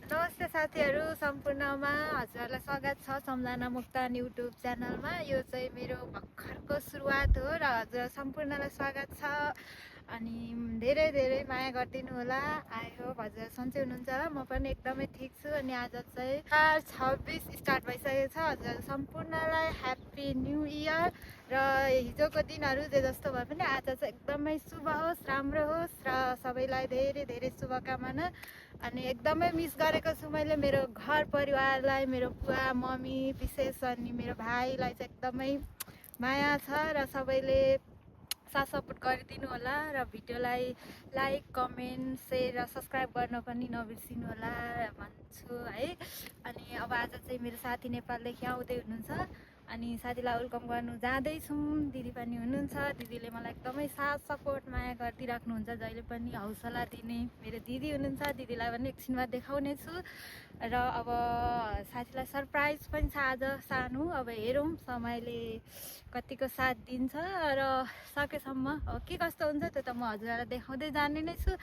नमस्ते साथीहरू सम्पूर्णमा हजुरहरूलाई स्वागत छ सम्झना मुक्तान युट्युब च्यानलमा। यो चाहिँ मेरो भर्खरको सुरुवात हो र हजुर सम्पूर्णलाई स्वागत छ। अनि धेरै धेरै माया गरिदिनु होला। आई होप हजुर सन्चै हुनुहुन्छ होला। म पनि एकदमै ठिक छु। अनि आज चाहिँ 2026 स्टार्ट भइसकेको छ। हजुर सम्पूर्णलाई ह्याप्पी न्यू इयर। र हिजोको दिनहरू जे जस्तो भए पनि आज चाहिँ एकदमै शुभ होस्, राम्रो होस् र सबैलाई धेरै धेरै शुभकामना। अनि एकदमै मिस गरेको छु मैले मेरो घर परिवारलाई, मेरो बुवा मम्मी विशेष अनि मेरो भाइलाई चाहिँ एकदमै माया छ र सबैले साथ सपोर्ट गरिदिनु होला र भिडियोलाई लाइक कमेन्ट सेयर र सब्सक्राइब गर्न पनि नबिर्सिनु होला भन्छु है। अनि अब आज चाहिँ मेरो साथी नेपालदेखि आउँदै हुनुहुन्छ। अनि साथीलाई वेलकम गर्नु जाँदैछौँ। दिदी पनि हुनुहुन्छ। दिदीले मलाई एकदमै साथ सपोर्ट माया गरिदिइराख्नुहुन्छ जहिले पनि, हौसला दिने मेरो दिदी हुनुहुन्छ। दिदीलाई पनि एकछिनमा देखाउने छु। र अब साथीलाई सरप्राइज पनि छ आज सानो। अब हेरौँ समयले कतिको साथ दिन्छ र सकेसम्म के कस्तो हुन्छ त्यो त म हजुरलाई देखाउँदै जाने नै छु।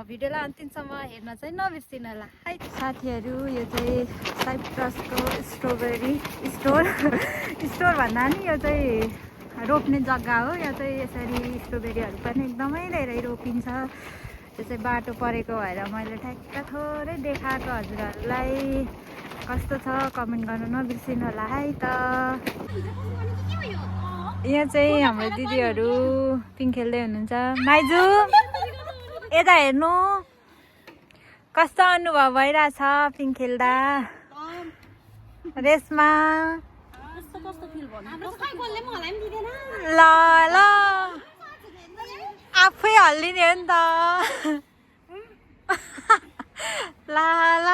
भिडियोलाई अन्तिमसम्म हेर्न चाहिँ नबिर्सिनु होला है साथीहरू। यो चाहिँ साइप्रसको स्ट्रबेरी स्टोर भन्दा नि यो चाहिँ रोप्ने जग्गा हो। यहाँ चाहिँ यसरी स्ट्रबेरीहरू पनि एकदमै धेरै रोपिन्छ। यो चाहिँ बाटो परेको भएर मैले ठ्याक्क थोरै देखाएको हजुरहरूलाई। कस्तो छ कमेन्ट गर्नु नबिर्सिनु होला है त। यहाँ चाहिँ हाम्रो दिदीहरू पिङ खेल्दै हुनुहुन्छ। माइजू यता हेर्नु कस्तो अनुभव भइरहेछ पिङ खेल्दा। रेसमा ल ल आफै हल्लिने हो नि त। ल ल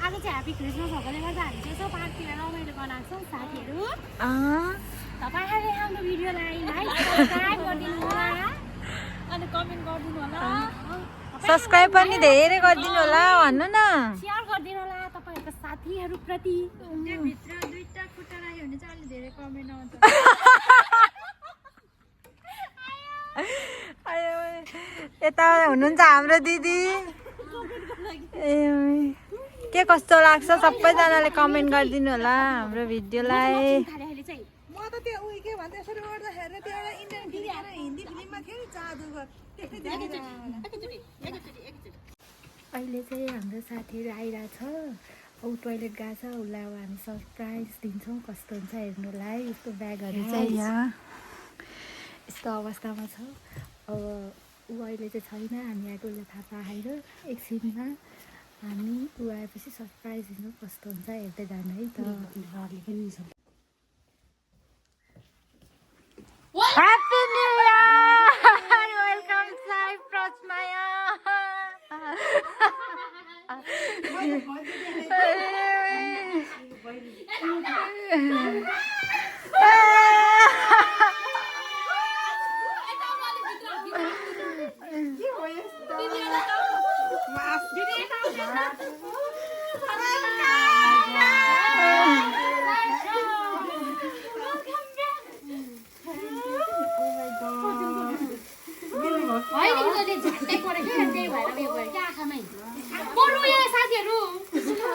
आज चाहिँ ह्याप्पी क्रिसमस भएकोले गर्दा हामी चाहिँ यसो पार्कतिर रमाइलो बनाएको छौँ साथीहरू। तपाईँहरूले हाम्रो भिडियोलाई लाइक सब्सक्राइब गरिदिनु होला अनि कमेन्ट गरिदिनु होला। सब्सक्राइब पनि धेरै गरिदिनु होला भन्नु न। सेयर गरिदिनु होला तपाईँहरूको साथीहरूप्रति। त्यहाँभित्र दुईटा खुट्टा राख्यो भने चाहिँ अलिक धेरै कमेन्ट आउँछ। यता हुनुहुन्छ हाम्रो दिदी। के कस्तो लाग्छ सबैजनाले कमेन्ट गरिदिनु होला हाम्रो भिडियोलाई। म त त्यो उयो के भन्छ यसरी ओर्दाखेरि त्यो एउटा इन्डियन फिल्म हिन्दी फिल्ममा थियो नि जादुगर। अहिले चाहिँ हाम्रो साथीहरू आइरहेछ। ऊ टोइलेट गएको छ। उसलाई अब हामी सरप्राइज दिन्छौँ। कस्तो हुन्छ हेर्नुलाई। उसको ब्यागहरू चाहिँ यहाँ यस्तो अवस्थामा छ। अब ऊ अहिले चाहिँ छैन। हामी आएको उसलाई थाहा पाएर एकछिनमा हामी ऊ आएपछि सरप्राइज दिन्छौँ। कस्तो हुन्छ हेर्दै जानु है त। Happy new year welcome Cyprus माया।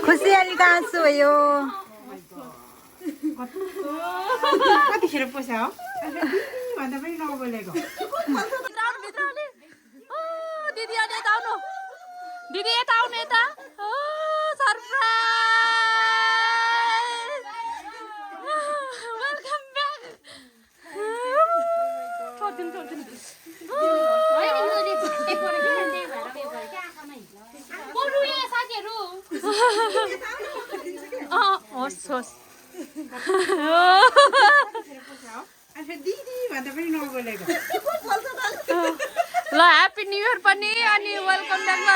खुसियालीको आँसु भयो। कतिखेर पोसा हो भन्दा पनि नबोलेको। दिदी अनि यता आउनु। दिदी यता आउनु यता। Surprise welcome back. होस् होस् दिदी भन्दा पनि नबोलेको। ल ह्याप्पी न्यू इयर पनि अनि वेलकम ब्याकमा।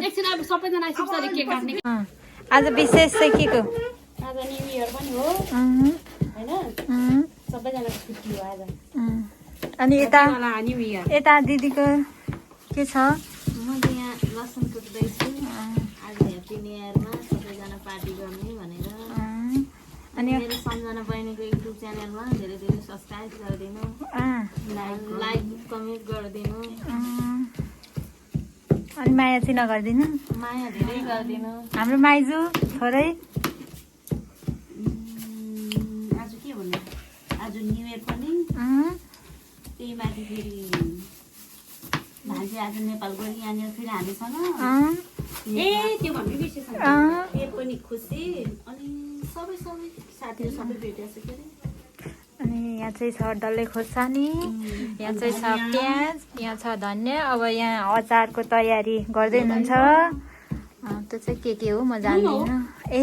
एकछिन अब सबैजना आइसक्छ केक काट्ने। आज विशेष चाहिँ के को? आज न्यू इयर पनि हो हैन। सबैजनाको छुट्टी हो आज। अनि यता न्यू इयर यता दिदीको के छ? मैले यहाँ लसुन कुट्दैछु आज ह्याप्पी न्यू इयरमा सबैजना पार्टी गर्ने भनेर अनि मेरो सम्झना बहिनीको युट्युब च्यानलमा धेरै धेरै सब्सक्राइब गरिदिनु लाइक कमेन्ट गरिदिनु अनि माया चाहिँ नगरिदिनु, माया धेरै गरिदिनु। हाम्रो माइजू छोरै आज के भन्नु आज न्यू इयर पनि त्यही माथि फेरि भान्जी आज नेपाल गरी यहाँनिर फेरि हामीसँग त्यो भन्नु बिर्सेछ त्यो पनि खुसी अनि सबै साथीहरू सबै भेटेको छ के अरे। अनि यहाँ चाहिँ छ डल्ले खोर्सानी, यहाँ चाहिँ छ प्याज, यहाँ छ धनियाँ। अब यहाँ अचारको तयारी गर्दै हुनुहुन्छ। त्यो चाहिँ के हो म जान्दिनँ। ए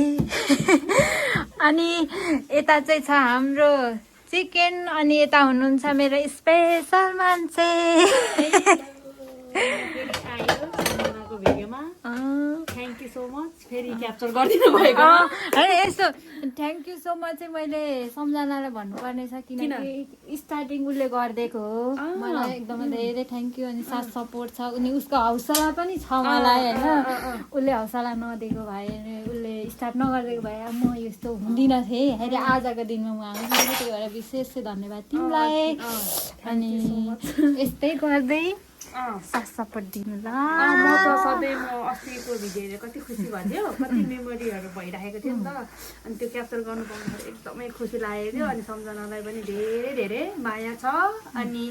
अनि यता चाहिँ छ हाम्रो चिकन। अनि यता हुनुहुन्छ मेरो स्पेसल मान्छे। थ्याङ्क यू सो मच फेरि क्याप्चर गरिदिनु भएको होइन यस्तो थ्याङ्क यू सो मच चाहिँ मैले सम्झनालाई भन्नुपर्ने छ किनकि स्टार्टिङ उसले गरिदिएको हो। मलाई एकदमै धेरै थ्याङ्क यू। अनि साथ सपोर्ट छ अनि उसको हौसला पनि छ मलाई होइन। उसले हौसला नदिएको भए उसले स्टार्ट नगरिदिएको भए म यस्तो हुँदिनँ थिएँ। अहिले आजको दिनमा म आउँछु त्यही भएर विशेष धन्यवाद तिमीलाई। अनि यस्तै गर्दै साथ सपोर्ट दिनु ल। म त सधैँ म अस्तिको भिडियो हेरेर कति खुसी भन्थ्यो, कति मेमोरीहरू भइरहेको थियो नि त। अनि त्यो क्याप्चर गर्नु पाउँदाखेरि एकदमै खुसी लागेको थियो। अनि सम्झनालाई पनि धेरै धेरै माया छ। अनि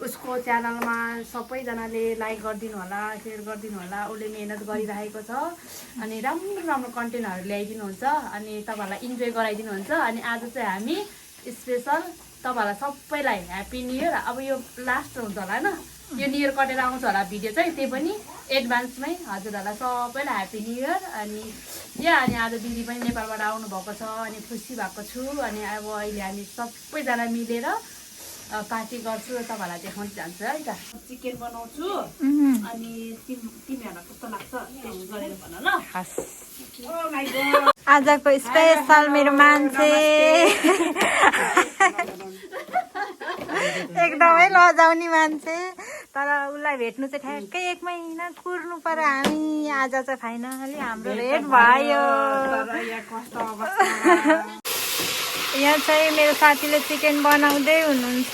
उसको च्यानलमा सबैजनाले लाइक गरिदिनु होला, सेयर गरिदिनु होला। उसले मेहनत गरिरहेको छ अनि राम्रो राम्रो कन्टेन्टहरू ल्याइदिनुहुन्छ अनि तपाईँहरूलाई इन्जोय गराइदिनुहुन्छ। अनि आज चाहिँ हामी स्पेसल तपाईँहरूलाई सबैलाई ह्याप्पी न्यू इयर। अब यो लास्ट हुन्छ होला होइन, यो न्यू इयर कटेर आउँछ होला भिडियो चाहिँ, त्यही पनि एडभान्समै हजुरहरूलाई सबैलाई ह्याप्पी न्यू इयर। अनि अनि आज दिदी पनि नेपालबाट आउनुभएको छ अनि खुसी भएको छु। अनि अब अहिले हामी सबैजना मिलेर पार्टी गर्छु, तपाईँहरूलाई देखाउनु जान्छु है त। चिकन बनाउँछु अनि तिमीहरूलाई कस्तो लाग्छ टेस्ट गरेर भन ल। आजको स्पेसल मेरो मान्छे एकदमै लजाउने मान्छे। तर उसलाई भेट्नु चाहिँ ठ्याक्कै 1 महिना कुर्नु पर्यो हामी। आज चाहिँ फाइनली हाम्रो भेट भयो। यहाँ चाहिँ मेरो साथीले चिकन बनाउँदै हुनुहुन्छ।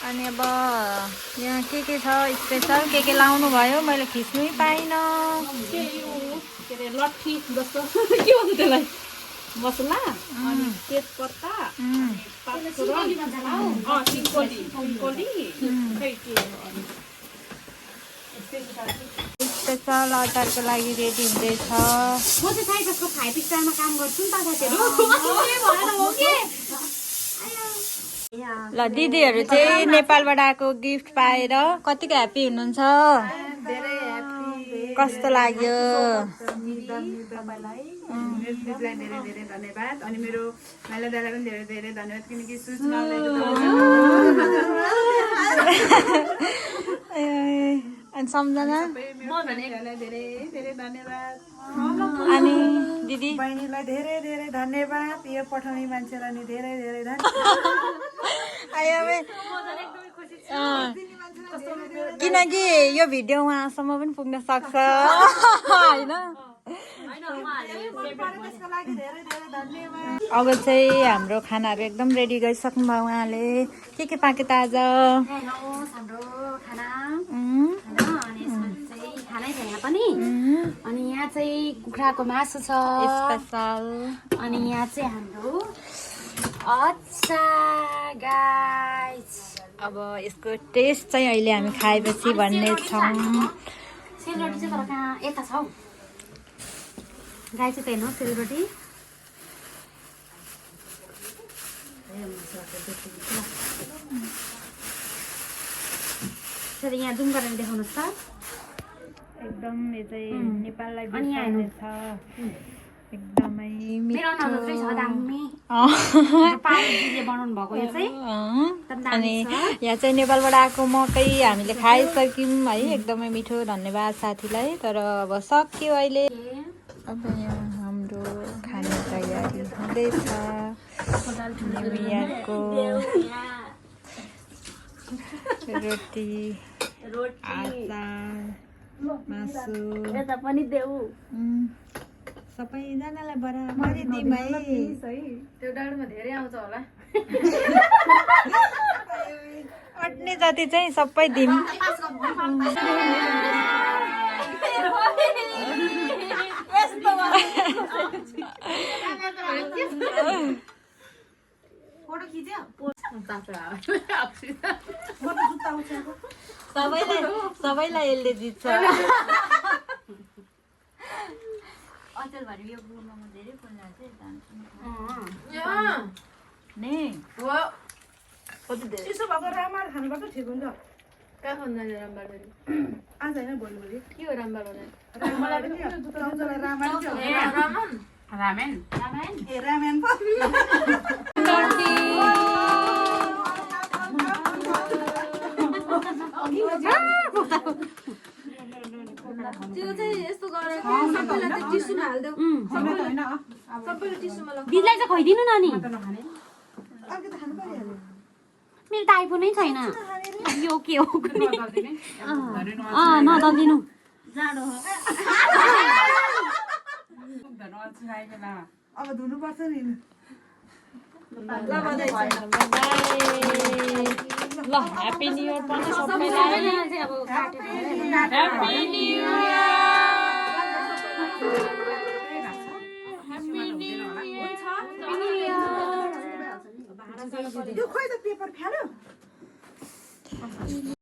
अनि अब यहाँ के छ स्पेसल के लाउनु भयो मैले खिच्नै पाइनँ। के अरे लट्ठी जस्तो के भन्छ त्यसलाई मसला अनि तेजपत्ता स्पेसल अचारको लागि रेडी हुँदैछ। म चाहिँ साइडको फाइभ स्टारमा काम गर्छु नि त साथीहरू। ल दिदीहरू चाहिँ नेपालबाट आएको गिफ्ट पाएर कतिको ह्याप्पी हुनुहुन्छ? कस्तो लाग्यो? तपाईँलाई मेरो दिदीलाई धेरै धेरै धन्यवाद। अनि मेरो माइला दाइलाई पनि धेरै धेरै धन्यवाद किनकि सूचना अनि सम्झना धेरै धेरै धन्यवाद। अनि दिदी बहिनीलाई धेरै धेरै धन्यवाद। यो पठाउने मान्छेलाई नि धेरै धेरै किनकि यो भिडियो उहाँसम्म पनि पुग्न सक्छ होइन। अब चाहिँ हाम्रो खानाहरू एकदम रेडी गरिसक्नु भयो उहाँले। के पाक्यो त आज? हाम्रो खाना खानै छ यहाँ पनि। अनि यहाँ चाहिँ कुखुराको मासु छ स्पेसल। अनि यहाँ चाहिँ हाम्रो अचार गाइस। अब यसको टेस्ट चाहिँ अहिले हामी खाएपछि भन्ने छौँ। सेलरोटी चाहिँ तर कहाँ यता छ हौ गाई चाहिँ त्यही हो सेलरोटी। सर यहाँ जुम गरेर देखाउनुहोस् त। एकदम यो चाहिँ नेपाललाई अनि यहाँ हेर्नु छ एकदमै मेरो नजरै छ दामी। पानीले बनाउनु भएको यो चाहिँ अनि यहाँ चाहिँ नेपालबाट आएको मकै हामीले खाइसक्यौँ है। एकदमै मिठो धन्यवाद साथीलाई। तर अब सक्यो अहिले। अब यहाँ हाम्रो खाने तयारी हुँदैछ न्यु इयरको। रोटी अचार मासु यता पनि देऊ सबैजनालाई बराबरी दिउँ है। त्यो डाँडोमा धेरै आउँछ होला अट्ने जति चाहिँ सबै दिउँ। सबैलाई यसले जित्छ। अचेल भरे यो गुरुमा म धेरै फुल्ला चाहिँ जान्छु नि चिसो भएको रामार खानुपर्छ ठिक हुन्छ। कहाँ खानु रामबार आज होइन भोलि भोलि के हो रामबार मलाई पनि रामलाई रामायण चाहिँ हो। रामेन ए रामायण पो। त्यो चाहिँ यस्तो गरेर सबैलाई चाहिँ टिस्युमा हाल्देऊ होइन सबैले टिस्युमा लग दिदीलाई चाहिँ खुवाइदिनु नानी अर्को त खानु परिहाल्यो। मेरो त आइफोनै छैन यो के हो नदलिदिनु अब धुनुपर्छ नि। ल ह्याप्पी न्यु इयर पनि सबैलाई ह्याप्पी न्यु यो खोइ त पेपर फ्याल्यो।